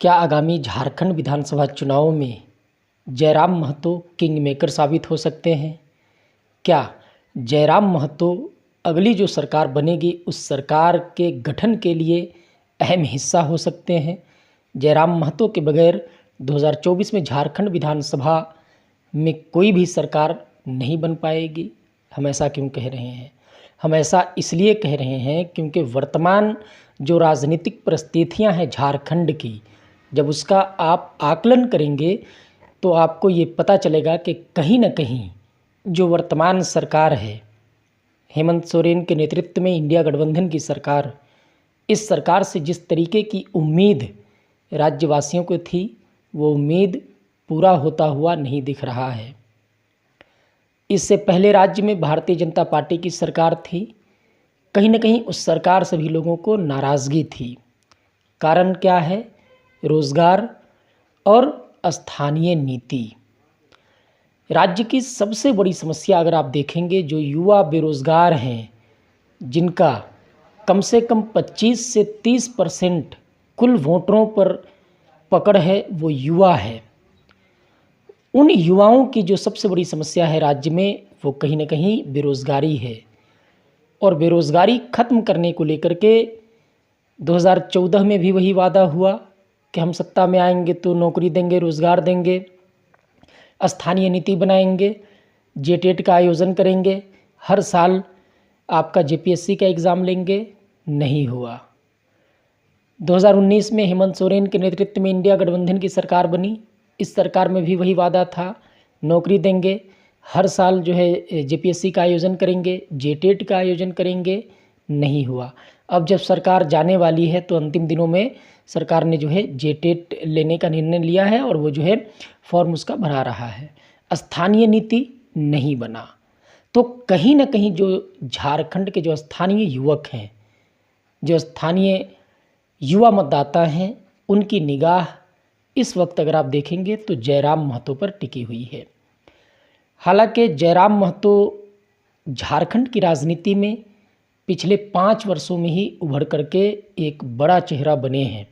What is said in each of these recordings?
क्या आगामी झारखंड विधानसभा चुनाव में जयराम महतो किंग मेकर साबित हो सकते हैं? क्या जयराम महतो अगली जो सरकार बनेगी उस सरकार के गठन के लिए अहम हिस्सा हो सकते हैं? जयराम महतो के बगैर 2024 में झारखंड विधानसभा में कोई भी सरकार नहीं बन पाएगी। हम ऐसा क्यों कह रहे हैं? हम ऐसा इसलिए कह रहे हैं क्योंकि वर्तमान जो राजनीतिक परिस्थितियां हैं झारखंड की, जब उसका आप आकलन करेंगे तो आपको ये पता चलेगा कि कहीं न कहीं जो वर्तमान सरकार है, हेमंत सोरेन के नेतृत्व में इंडिया गठबंधन की सरकार, इस सरकार से जिस तरीके की उम्मीद राज्यवासियों को थी, वो उम्मीद पूरा होता हुआ नहीं दिख रहा है। इससे पहले राज्य में भारतीय जनता पार्टी की सरकार थी। कहीं न कहीं उस सरकार से भी लोगों को नाराज़गी थी। कारण क्या है? रोज़गार और स्थानीय नीति। राज्य की सबसे बड़ी समस्या अगर आप देखेंगे, जो युवा बेरोज़गार हैं, जिनका कम से कम 25 से 30% कुल वोटरों पर पकड़ है, वो युवा है। उन युवाओं की जो सबसे बड़ी समस्या है राज्य में, वो कहीं न कहीं बेरोज़गारी है। और बेरोज़गारी ख़त्म करने को लेकर के 2014 में भी वही वादा हुआ कि हम सत्ता में आएंगे तो नौकरी देंगे, रोज़गार देंगे, स्थानीय नीति बनाएंगे, जेटेट का आयोजन करेंगे, हर साल आपका जेपीएससी का एग्ज़ाम लेंगे। नहीं हुआ। 2019 में हेमंत सोरेन के नेतृत्व में इंडिया गठबंधन की सरकार बनी। इस सरकार में भी वही वादा था, नौकरी देंगे, हर साल जो है जेपीएससी का आयोजन करेंगे, जेटेट का आयोजन करेंगे। नहीं हुआ। अब जब सरकार जाने वाली है तो अंतिम दिनों में सरकार ने जो है जेटेट लेने का निर्णय लिया है और वो जो है फॉर्म उसका भरा रहा है। स्थानीय नीति नहीं बना। तो कहीं ना कहीं जो झारखंड के जो स्थानीय युवक हैं, जो स्थानीय युवा मतदाता हैं, उनकी निगाह इस वक्त अगर आप देखेंगे तो जयराम महतो पर टिकी हुई है। हालांकि जयराम महतो झारखंड की राजनीति में पिछले 5 वर्षों में ही उभर करके एक बड़ा चेहरा बने हैं।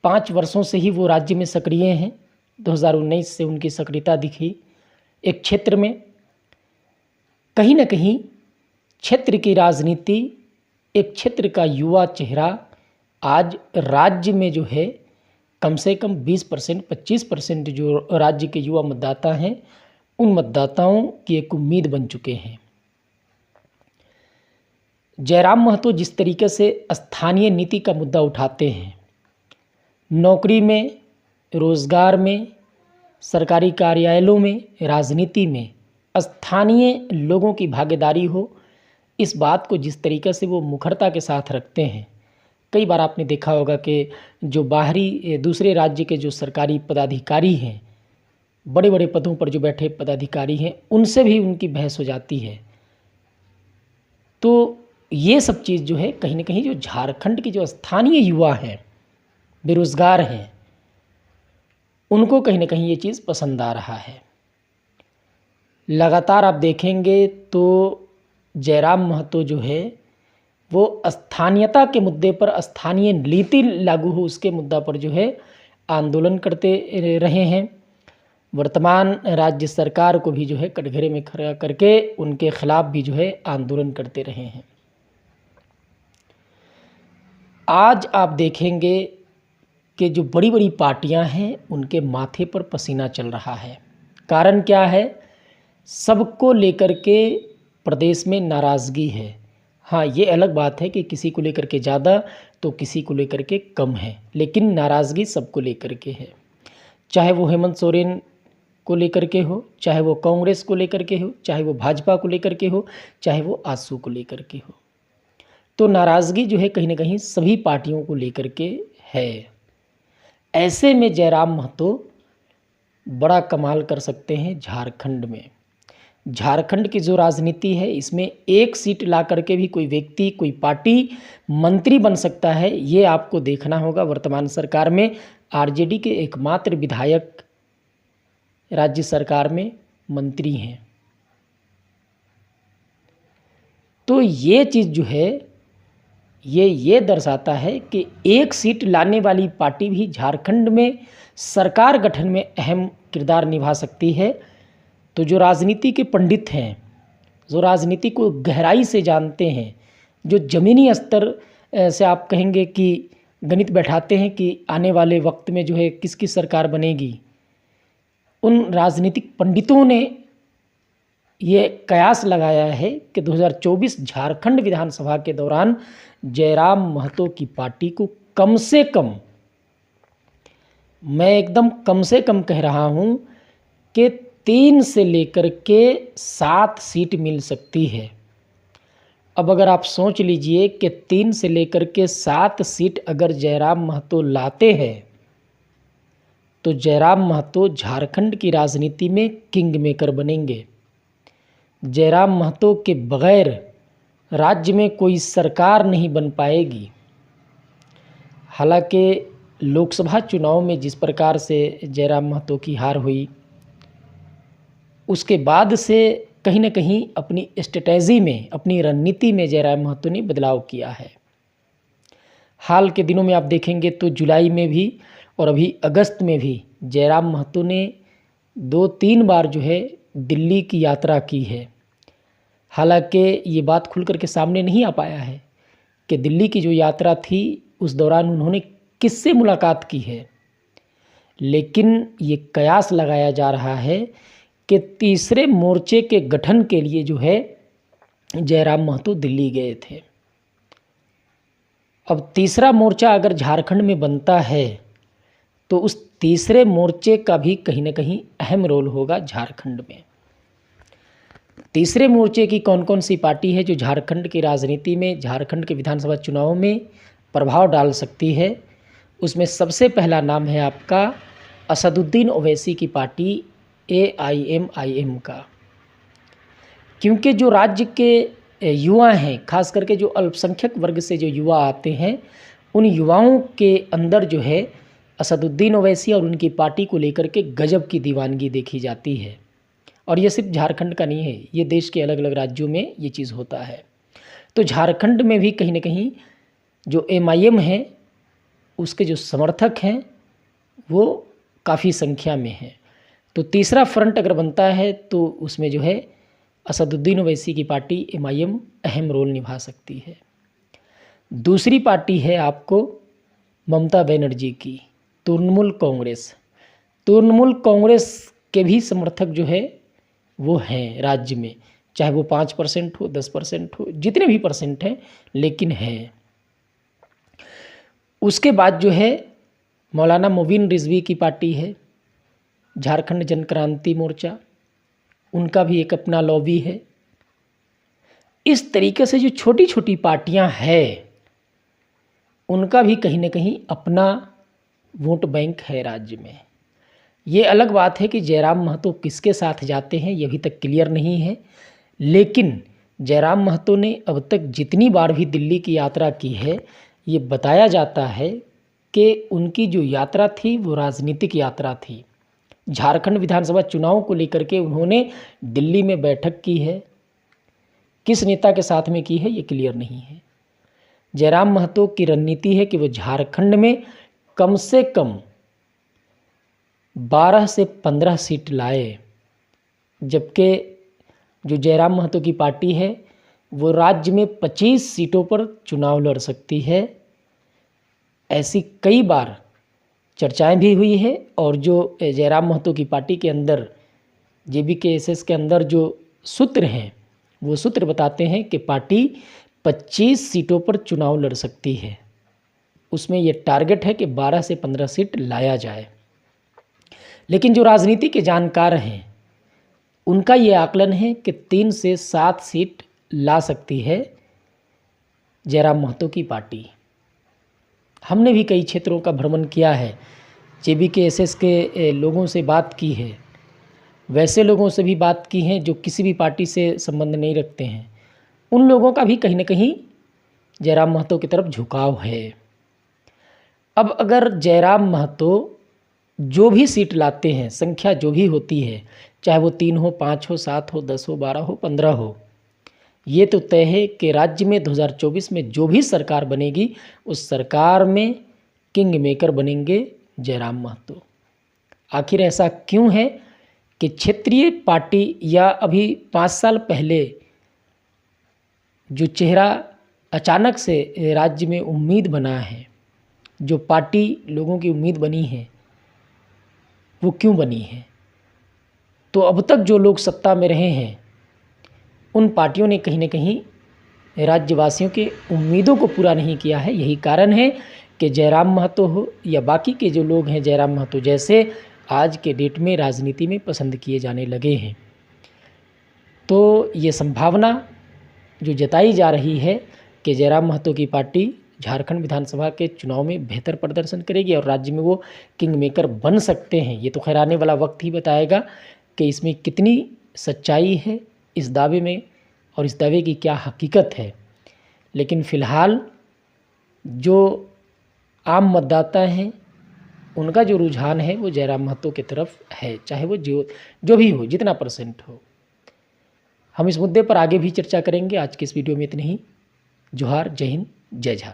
5 वर्षों से ही वो राज्य में सक्रिय हैं। 2019 से उनकी सक्रियता दिखी। एक क्षेत्र में कहीं ना कहीं क्षेत्र की राजनीति, एक क्षेत्र का युवा चेहरा आज राज्य में जो है कम से कम 20%, 25% जो राज्य के युवा मतदाता हैं, उन मतदाताओं की एक उम्मीद बन चुके हैं। जयराम महतो जिस तरीके से स्थानीय नीति का मुद्दा उठाते हैं, नौकरी में, रोज़गार में, सरकारी कार्यालयों में, राजनीति में स्थानीय लोगों की भागीदारी हो, इस बात को जिस तरीके से वो मुखरता के साथ रखते हैं। कई बार आपने देखा होगा कि जो बाहरी दूसरे राज्य के जो सरकारी पदाधिकारी हैं, बड़े बड़े पदों पर जो बैठे पदाधिकारी हैं, उनसे भी उनकी बहस हो जाती है। तो ये सब चीज़ जो है कहीं ना कहीं जो झारखंड के जो स्थानीय युवा हैं, बेरोज़गार हैं, उनको कहीं ना कहीं ये चीज़ पसंद आ रहा है। लगातार आप देखेंगे तो जयराम महतो जो है वो स्थानीयता के मुद्दे पर, स्थानीय नीति लागू हो उसके मुद्दा पर जो है आंदोलन करते रहे हैं। वर्तमान राज्य सरकार को भी जो है कटघरे में खड़ा करके उनके खिलाफ भी जो है आंदोलन करते रहे हैं। आज आप देखेंगे कि जो बड़ी बड़ी पार्टियां हैं, उनके माथे पर पसीना चल रहा है। कारण क्या है? सबको लेकर के प्रदेश में नाराज़गी है। हाँ, ये अलग बात है कि किसी को लेकर के ज़्यादा तो किसी को लेकर के कम है, लेकिन नाराज़गी सबको लेकर के है। चाहे वो हेमंत सोरेन को लेकर के हो, चाहे वो कांग्रेस को लेकर के हो, चाहे वो भाजपा को लेकर के हो, चाहे वो आजसू को लेकर के हो। तो नाराज़गी जो है कहीं ना कहीं सभी पार्टियों को लेकर के है। ऐसे में जयराम महतो बड़ा कमाल कर सकते हैं झारखंड में। झारखंड की जो राजनीति है, इसमें एक सीट ला करके भी कोई व्यक्ति, कोई पार्टी मंत्री बन सकता है, ये आपको देखना होगा। वर्तमान सरकार में आरजेडी के एकमात्र विधायक राज्य सरकार में मंत्री हैं। तो ये चीज़ जो है ये दर्शाता है कि एक सीट लाने वाली पार्टी भी झारखंड में सरकार गठन में अहम किरदार निभा सकती है। तो जो राजनीति के पंडित हैं, जो राजनीति को गहराई से जानते हैं, जो ज़मीनी स्तर से आप कहेंगे कि गणित बैठाते हैं कि आने वाले वक्त में जो है किसकी सरकार बनेगी, उन राजनीतिक पंडितों ने ये कयास लगाया है कि 2024 झारखंड विधानसभा के दौरान जयराम महतो की पार्टी को कम से कम, मैं एकदम कम से कम कह रहा हूँ कि 3 से लेकर के 7 सीट मिल सकती है। अब अगर आप सोच लीजिए कि 3 से लेकर के 7 सीट अगर जयराम महतो लाते हैं तो जयराम महतो झारखंड की राजनीति में किंग मेकर बनेंगे। जयराम महतो के बगैर राज्य में कोई सरकार नहीं बन पाएगी। हालांकि लोकसभा चुनाव में जिस प्रकार से जयराम महतो की हार हुई, उसके बाद से कहीं न कहीं अपनी स्ट्रेटजी में, अपनी रणनीति में जयराम महतो ने बदलाव किया है। हाल के दिनों में आप देखेंगे तो जुलाई में भी और अभी अगस्त में भी जयराम महतो ने 2-3 बार जो है दिल्ली की यात्रा की है। हालांकि ये बात खुल कर के सामने नहीं आ पाया है कि दिल्ली की जो यात्रा थी उस दौरान उन्होंने किससे मुलाकात की है, लेकिन ये कयास लगाया जा रहा है कि तीसरे मोर्चे के गठन के लिए जो है जयराम महतो दिल्ली गए थे। अब तीसरा मोर्चा अगर झारखंड में बनता है तो उस तीसरे मोर्चे का भी कहीं ना कहीं अहम रोल होगा झारखंड में। तीसरे मोर्चे की कौन कौन सी पार्टी है जो झारखंड की राजनीति में, झारखंड के विधानसभा चुनाव में प्रभाव डाल सकती है, उसमें सबसे पहला नाम है आपका असदुद्दीन ओवैसी की पार्टी AIMIM का। क्योंकि जो राज्य के युवा हैं, खास करके जो अल्पसंख्यक वर्ग से जो युवा आते हैं, उन युवाओं के अंदर जो है असदुद्दीन ओवैसी और उनकी पार्टी को लेकर के गजब की दीवानगी देखी जाती है। और ये सिर्फ झारखंड का नहीं है, ये देश के अलग अलग राज्यों में ये चीज़ होता है। तो झारखंड में भी कहीं ना कहीं जो MIM है उसके जो समर्थक हैं वो काफ़ी संख्या में हैं। तो तीसरा फ्रंट अगर बनता है तो उसमें जो है असदुद्दीन ओवैसी की पार्टी MIM अहम रोल निभा सकती है। दूसरी पार्टी है आपको ममता बनर्जी की तृणमूल कांग्रेस। तृणमूल कांग्रेस के भी समर्थक जो है वो हैं राज्य में, चाहे वो 5% हो, 10% हो, जितने भी परसेंट हैं, लेकिन हैं। उसके बाद जो है मौलाना मोबिन रिजवी की पार्टी है, झारखंड जन क्रांति मोर्चा, उनका भी एक अपना लॉबी है। इस तरीके से जो छोटी छोटी पार्टियां हैं उनका भी कहीं ना कहीं अपना वोट बैंक है राज्य में। ये अलग बात है कि जयराम महतो किसके साथ जाते हैं ये अभी तक क्लियर नहीं है, लेकिन जयराम महतो ने अब तक जितनी बार भी दिल्ली की यात्रा की है, ये बताया जाता है कि उनकी जो यात्रा थी वो राजनीतिक यात्रा थी। झारखंड विधानसभा चुनाव को लेकर के उन्होंने दिल्ली में बैठक की है, किस नेता के साथ में की है ये क्लियर नहीं है। जयराम महतो की रणनीति है कि वो झारखंड में कम से कम 12 से 15 सीट लाए, जबकि जो जयराम महतो की पार्टी है वो राज्य में 25 सीटों पर चुनाव लड़ सकती है। ऐसी कई बार चर्चाएं भी हुई है और जो जयराम महतो की पार्टी के अंदर JBKSS के अंदर जो सूत्र हैं वो सूत्र बताते हैं कि पार्टी 25 सीटों पर चुनाव लड़ सकती है। उसमें ये टारगेट है कि 12 से 15 सीट लाया जाए। लेकिन जो राजनीति के जानकार हैं उनका ये आकलन है कि 3 से 7 सीट ला सकती है जयराम महतो की पार्टी। हमने भी कई क्षेत्रों का भ्रमण किया है, JBKSS के लोगों से बात की है, वैसे लोगों से भी बात की है जो किसी भी पार्टी से संबंध नहीं रखते हैं। उन लोगों का भी कहीं ना कहीं जयराम महतो की तरफ झुकाव है। अब अगर जयराम महतो जो भी सीट लाते हैं, संख्या जो भी होती है, चाहे वो 3 हो, 5 हो, 7 हो, 10 हो, 12 हो, 15 हो, ये तो तय है कि राज्य में 2024 में जो भी सरकार बनेगी उस सरकार में किंग मेकर बनेंगे जयराम महतो। आखिर ऐसा क्यों है कि क्षेत्रीय पार्टी या अभी 5 साल पहले जो चेहरा अचानक से राज्य में उम्मीद बना है, जो पार्टी लोगों की उम्मीद बनी है, वो क्यों बनी है? तो अब तक जो लोग सत्ता में रहे हैं उन पार्टियों ने कहीं न कहीं राज्यवासियों की उम्मीदों को पूरा नहीं किया है। यही कारण है कि जयराम महतो हो या बाकी के जो लोग हैं जयराम महतो जैसे आज के डेट में राजनीति में पसंद किए जाने लगे हैं। तो ये संभावना जो जताई जा रही है कि जयराम महतो की पार्टी झारखंड विधानसभा के चुनाव में बेहतर प्रदर्शन करेगी और राज्य में वो किंग मेकर बन सकते हैं। ये तो खैर आने वाला वक्त ही बताएगा कि इसमें कितनी सच्चाई है इस दावे में और इस दावे की क्या हकीकत है। लेकिन फ़िलहाल जो आम मतदाता हैं उनका जो रुझान है वो जयराम महतो की तरफ है, चाहे वो जो भी हो, जितना परसेंट हो। हम इस मुद्दे पर आगे भी चर्चा करेंगे। आज के इस वीडियो में इतनी ही। जोहार, जय हिंद, जय झारखंड।